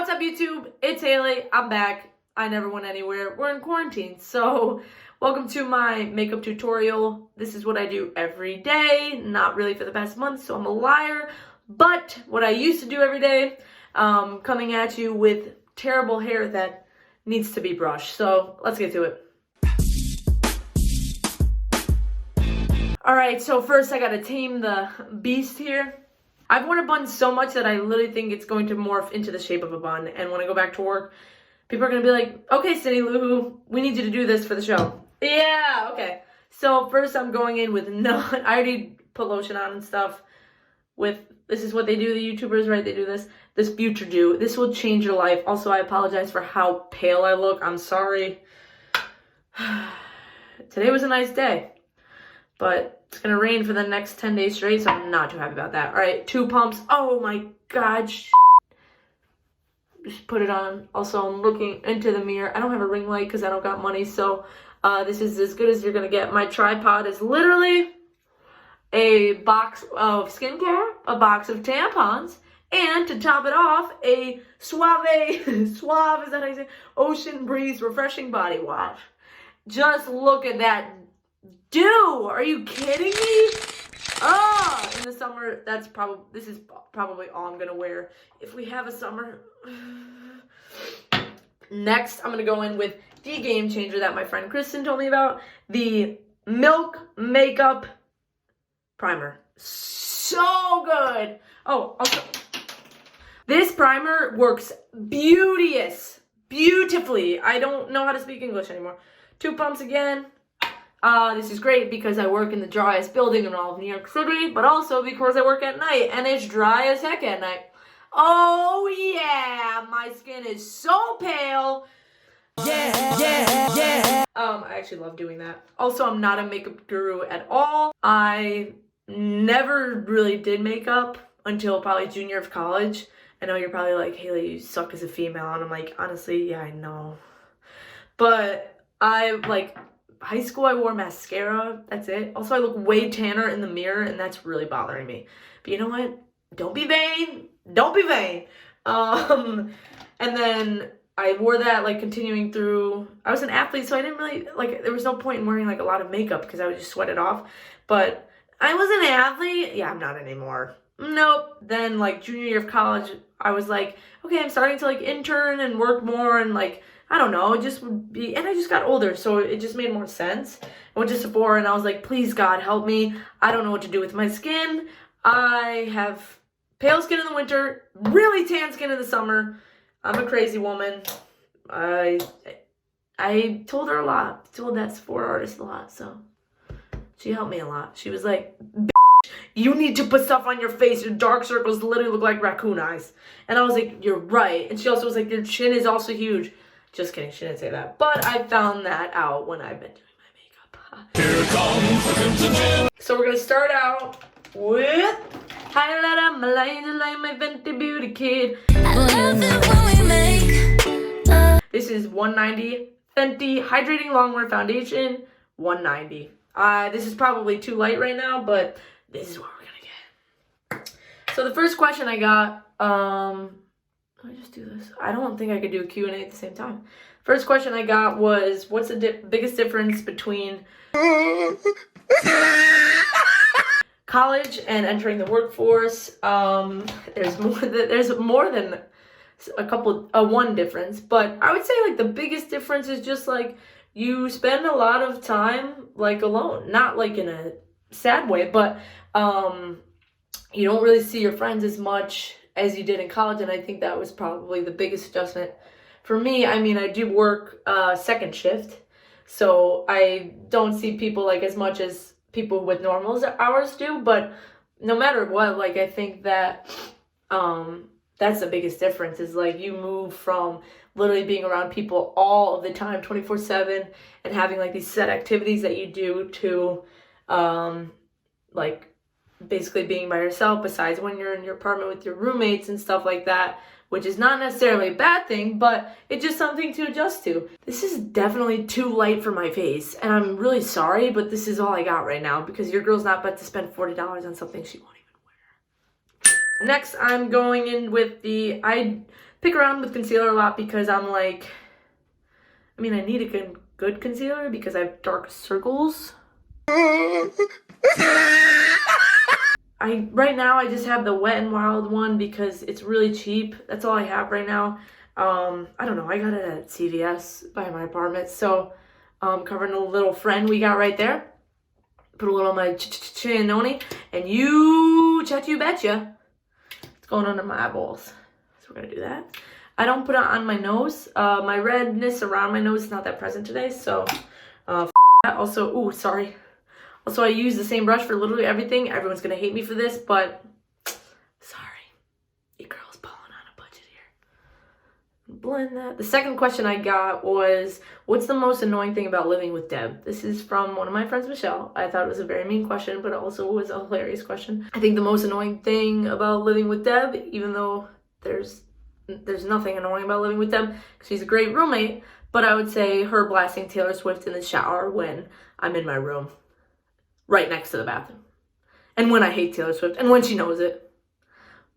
What's up, YouTube? It's Haley. I'm back. I never went anywhere. We're in quarantine, so welcome to my makeup tutorial. This is what I do every day. Not really for the past month, so I'm a liar. But what I used to do every day, coming at you with terrible hair that needs to be brushed. So let's get to it. Alright, so first I gotta tame the beast here. I've worn a bun so much that I literally think it's going to morph into the shape of a bun. And when I go back to work, people are going to be like, okay, Cindy Lou, we need you to do this for the show. Yeah, okay. So first I'm going in with I already put lotion on and stuff. This is what they do, the YouTubers, right? They do this. This Future Dew. This will change your life. Also, I apologize for how pale I look. I'm sorry. Today was a nice day. But it's going to rain for the next 10 days straight, so I'm not too happy about that. All right, 2 pumps. Oh, my God. Just put it on. Also, I'm looking into the mirror. I don't have a ring light because I don't got money, so this is as good as you're going to get. My tripod is literally a box of skincare, a box of tampons, and to top it off, a Suave, is that how you say? Ocean Breeze Refreshing Body Wash. Just look at that. Dude, are you kidding me? In the summer, this is probably all I'm gonna wear if we have a summer. Next, I'm gonna go in with the game changer that my friend Kristen told me about, the Milk Makeup Primer. So good. Oh, also, this primer works beautifully. I don't know how to speak English anymore. 2 pumps again. This is great because I work in the driest building in all of New York City, but also because I work at night, and it's dry as heck at night. Oh, yeah, my skin is so pale. Yeah. I actually love doing that. Also, I'm not a makeup guru at all. I never really did makeup until probably junior of college. I know you're probably like, Haley, you suck as a female, and I'm like, honestly, yeah, I know. But high school, I wore mascara. That's it. Also, I look way tanner in the mirror, and that's really bothering me. But you know what? Don't be vain. Don't be vain. And then I wore that, continuing through. I was an athlete, so I didn't really, there was no point in wearing, a lot of makeup because I would just sweat it off. But I was an athlete. Yeah, I'm not anymore. Nope. Then, junior year of college, I was like, okay, I'm starting to, intern and work more and, I don't know, it just would be, and I just got older, so it just made more sense. I went to Sephora, and I was like, please, God, help me. I don't know what to do with my skin. I have pale skin in the winter, really tan skin in the summer. I'm a crazy woman. I told her a lot. Told that Sephora artist a lot, so she helped me a lot. She was like, you need to put stuff on your face. Your dark circles literally look like raccoon eyes. And I was like, you're right. And she also was like, your chin is also huge. Just kidding, she didn't say that. But I found that out when I've been doing my makeup. Here comes the Crimson. So we're going to start out with highlight on my laser like my Fenty Beauty Kid. I love it when we make love. This is 190 Fenty Hydrating Longwear Foundation, 190. This is probably too light right now, but this is what we're going to get. So the first question I got, let me just do this. I don't think I could do a Q&A at the same time. First question I got was, what's the biggest difference between college and entering the workforce? There's more than one difference, but I would say the biggest difference is just you spend a lot of time alone, not in a sad way, but you don't really see your friends as much as you did in college, and I think that was probably the biggest adjustment for me. I mean, I do work second shift, so I don't see people as much as people with normal hours do, but no matter what, I think that that's the biggest difference is you move from literally being around people all of the time, 24/7, and having these set activities that you do to basically being by yourself, besides when you're in your apartment with your roommates and stuff like that, which is not necessarily a bad thing, but it's just something to adjust to. This is definitely too light for my face, and I'm really sorry, but this is all I got right now because your girl's not about to spend $40 on something she won't even wear. Next, I'm going in with the pick around with concealer a lot because I'm like, I mean, I need a good concealer because I have dark circles. Right now I just have the Wet n Wild one because it's really cheap. That's all I have right now. I don't know, I got it at CVS by my apartment. So covering the little friend we got right there. Put a little on my chinoni, and you betcha, it's going under my eyeballs. So we're gonna do that. I don't put it on my nose. My redness around my nose is not that present today, so that. Also, ooh, sorry. Also, I use the same brush for literally everything. Everyone's gonna hate me for this, but sorry. Your girl's pulling on a budget here. Blend that. The second question I got was, what's the most annoying thing about living with Deb? This is from one of my friends, Michelle. I thought it was a very mean question, but it also was a hilarious question. I think the most annoying thing about living with Deb, even though there's nothing annoying about living with Deb, because she's a great roommate, but I would say her blasting Taylor Swift in the shower when I'm in my room, right next to the bathroom. And when I hate Taylor Swift, and when she knows it.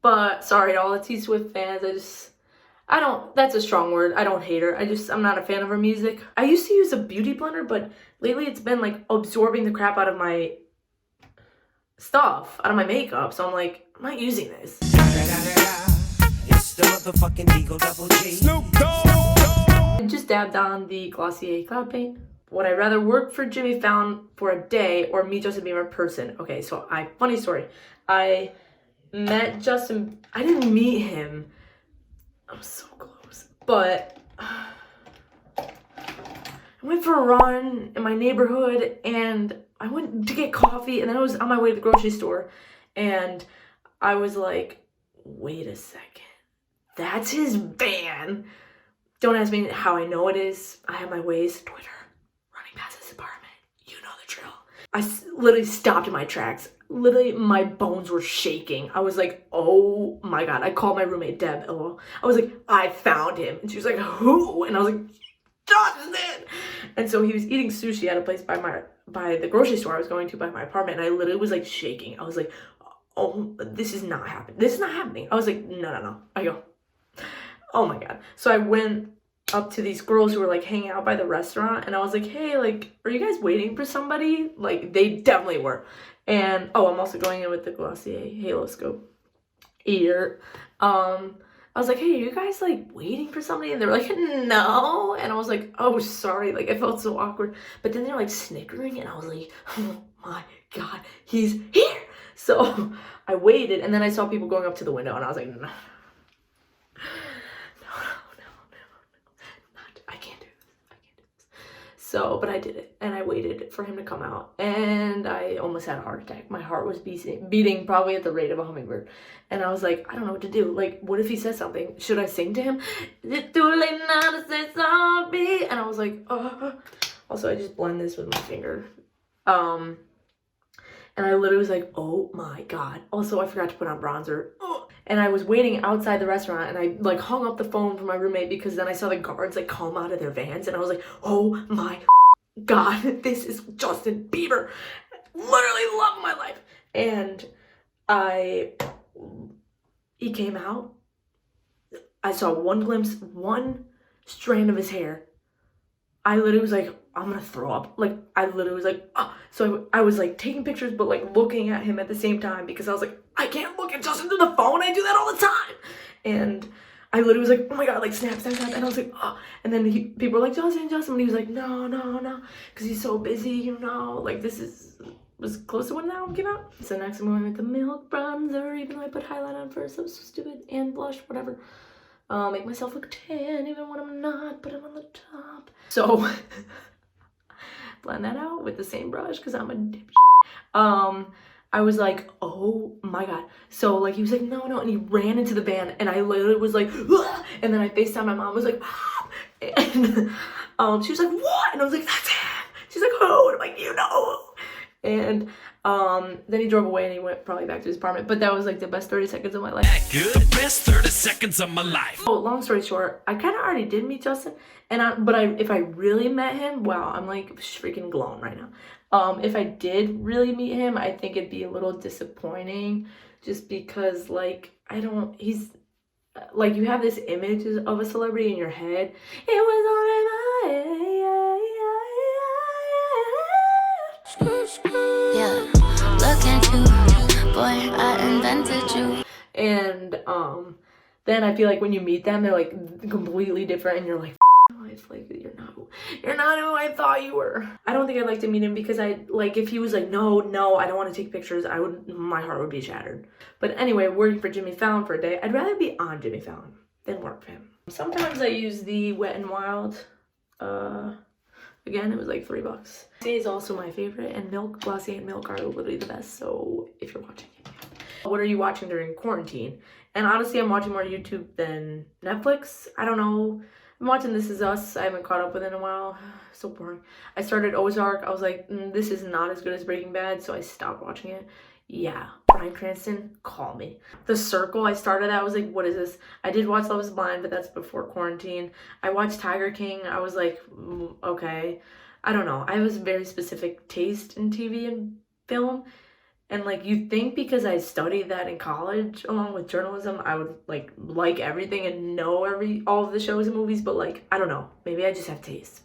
But sorry to all the T Swift fans, that's a strong word. I don't hate her. I'm not a fan of her music. I used to use a beauty blender, but lately it's been like absorbing the crap out of my stuff, out of my makeup. So I'm like, I'm not using this. It's the motherfucking Eagle Double G. Snoop Dogg. I just dabbed on the Glossier Cloud Paint. Would I rather work for Jimmy Fallon for a day or meet Justin Bieber in person? Okay, so funny story. I met Justin, I didn't meet him. I'm so close. But I went for a run in my neighborhood and I went to get coffee and then I was on my way to the grocery store and I was like, wait a second. That's his van. Don't ask me how I know it is. I have my ways. Twitter. Running past his apartment. You know the drill. I literally stopped in my tracks. Literally, my bones were shaking. I was like, oh my God. I called my roommate, Deb. LOL. I was like, I found him. And she was like, who? And I was like, Justin! And so he was eating sushi at a place by the grocery store I was going to by my apartment. And I literally was like shaking. I was like, oh, this is not happening. This is not happening. I was like, no. I go, oh my God. So I went up to these girls who were like hanging out by the restaurant and I was like, hey, like, are you guys waiting for somebody? Like, they definitely were. And I'm also going in with the Glossier Halo Scope ear. I was like, hey, are you guys like waiting for somebody? And they were like, no. And I was like, oh, sorry. Like, I felt so awkward. But then they're like snickering and I was like, oh my God, he's here. So I waited and then I saw people going up to the window and I was like, no. I can't do this. So, but I did it and I waited for him to come out and I almost had a heart attack. My heart was beating probably at the rate of a hummingbird. And I was like, I don't know what to do. Like, what if he says something? Should I sing to him? Is it too late now to say sorry? And I was like, Also, I just blend this with my finger. And I literally was like, oh my God. Also, I forgot to put on bronzer. And I was waiting outside the restaurant and I like hung up the phone for my roommate because then I saw the guards like come out of their vans and I was like, oh my God, this is Justin Bieber. Literally love of my life. And he came out. I saw one glimpse, one strand of his hair. I literally was like, I'm gonna throw up. Like, I literally was like, oh. So I was like taking pictures, but like looking at him at the same time because I was like, I can't look at Justin through the phone. I do that all the time. And I literally was like, oh my God, like snap. And I was like, oh. And then people were like, Justin. And he was like, no. Because he's so busy, you know. Like, was close to when the album came out. So next I'm going with the milk bronzer, even though I put highlight on first. That was so stupid. And blush, whatever. Make myself look tan even when I'm not, but I'm on the top. So blend that out with the same brush because I'm a dipshit. I was like, oh my God. So like he was like, no, and he ran into the van and I literally was like, ah! And then I FaceTimed my mom, was like, ah! And she was like, what? And I was like, that's him. She's like, who? And I'm like, you know. And then he drove away and he went probably back to his apartment. But that was like the best 30 seconds of my life. Good, best 30 seconds of my life. Oh, long story short, I kind of already did meet Justin. And if I really met him, wow, I'm like freaking glowing right now. If I did really meet him, I think it'd be a little disappointing just because like, like you have this image of a celebrity in your head. It was all in my head. Yeah, look at you, boy, I invented you. And then I feel like when you meet them, they're like completely different, and you're like, life, like you're not who I thought you were. I don't think I'd like to meet him because I like if he was like no, I don't want to take pictures, my heart would be shattered. But anyway, working for Jimmy Fallon for a day, I'd rather be on Jimmy Fallon than work for him. Sometimes I use the Wet n Wild. Again, it was like $3. Glossier is also my favorite, and Glossier and Milk are literally the best. So if you're watching it, what are you watching during quarantine? And honestly, I'm watching more YouTube than Netflix. I don't know. I'm watching This Is Us. I haven't caught up with it in a while. So boring. I started Ozark. I was like, this is not as good as Breaking Bad, so I stopped watching it. Yeah, Bryan Cranston, call me. The Circle, I started that. I was like, what is this? I did watch Love is Blind, but that's before quarantine. I watched Tiger King. I was like, okay. I don't know. I have a very specific taste in TV and film. And like you think because I studied that in college along with journalism, I would like everything and know all of the shows and movies, but like I don't know, maybe I just have taste.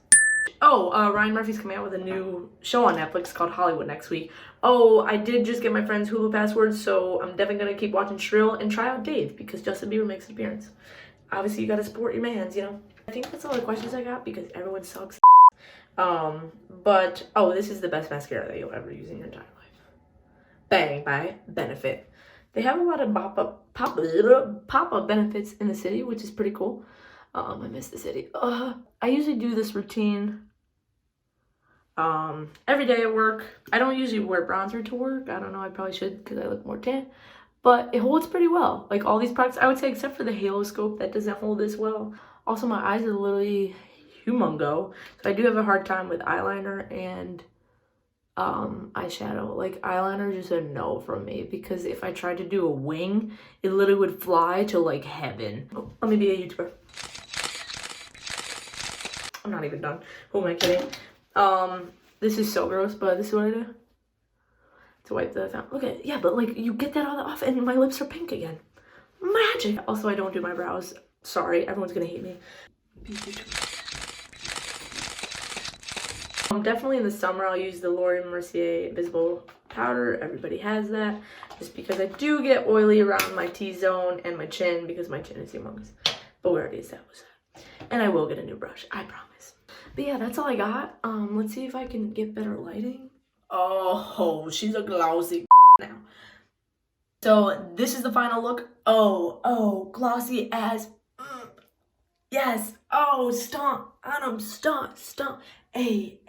Oh, Ryan Murphy's coming out with a new show on Netflix called Hollywood next week. Oh, I did just get my friend's Hulu password, so I'm definitely gonna keep watching Shrill and try out Dave because Justin Bieber makes an appearance. Obviously, you gotta support your mans, you know. I think that's all the questions I got because everyone sucks. But oh, this is the best mascara that you'll ever use in your entire life. Bang by Benefit. They have a lot of pop-up benefits in the city, which is pretty cool. I miss the city. I usually do this routine every day at work. I don't usually wear bronzer to work. I don't know, I probably should because I look more tan. But it holds pretty well. Like all these products, I would say except for the Halo Scope, that doesn't hold this well. Also, my eyes are literally humongo. So I do have a hard time with eyeliner and eyeshadow. Like eyeliner is just a no from me because if I tried to do a wing, it literally would fly to like heaven. Let me be a YouTuber. I'm not even done. Who am I kidding? This is so gross, but this is what I do to wipe the fountain. Look at, yeah, but like you get that all off and my lips are pink again. Magic. Also, I don't do my brows. Sorry, everyone's gonna hate me. Definitely in the summer I'll use the Laura Mercier Invisible Powder. Everybody has that. Just because I do get oily around my T-zone and my chin because my chin is humongous. But we already established that. And I will get a new brush, I promise. But yeah, that's all I got. Let's see if I can get better lighting. Oh, she's a glossy now. So this is the final look. Oh, glossy as. Yes. Oh, stomp on them. Stomp. Hey.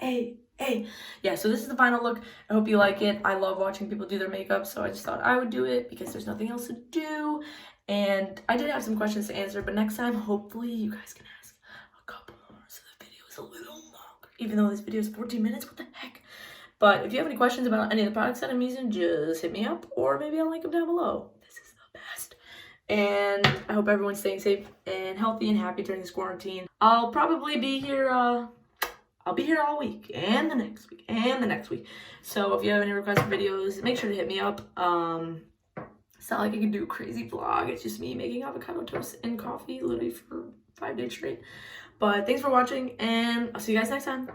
Yeah, so this is the final look. I hope you like it. I love watching people do their makeup, so I just thought I would do it because there's nothing else to do. And I did have some questions to answer, but next time, hopefully, you guys can ask a couple more so the video is a little longer. Even though this video is 14 minutes, what the heck? But if you have any questions about any of the products that I'm using, just hit me up, or maybe I'll link them down below. This is the best. And I hope everyone's staying safe and healthy and happy during this quarantine. I'll probably be here, I'll be here all week and the next week and the next week. So if you have any requests for videos, make sure to hit me up. It's not like I can do a crazy vlog. It's just me making avocado toast and coffee literally for 5 days straight. But thanks for watching and I'll see you guys next time.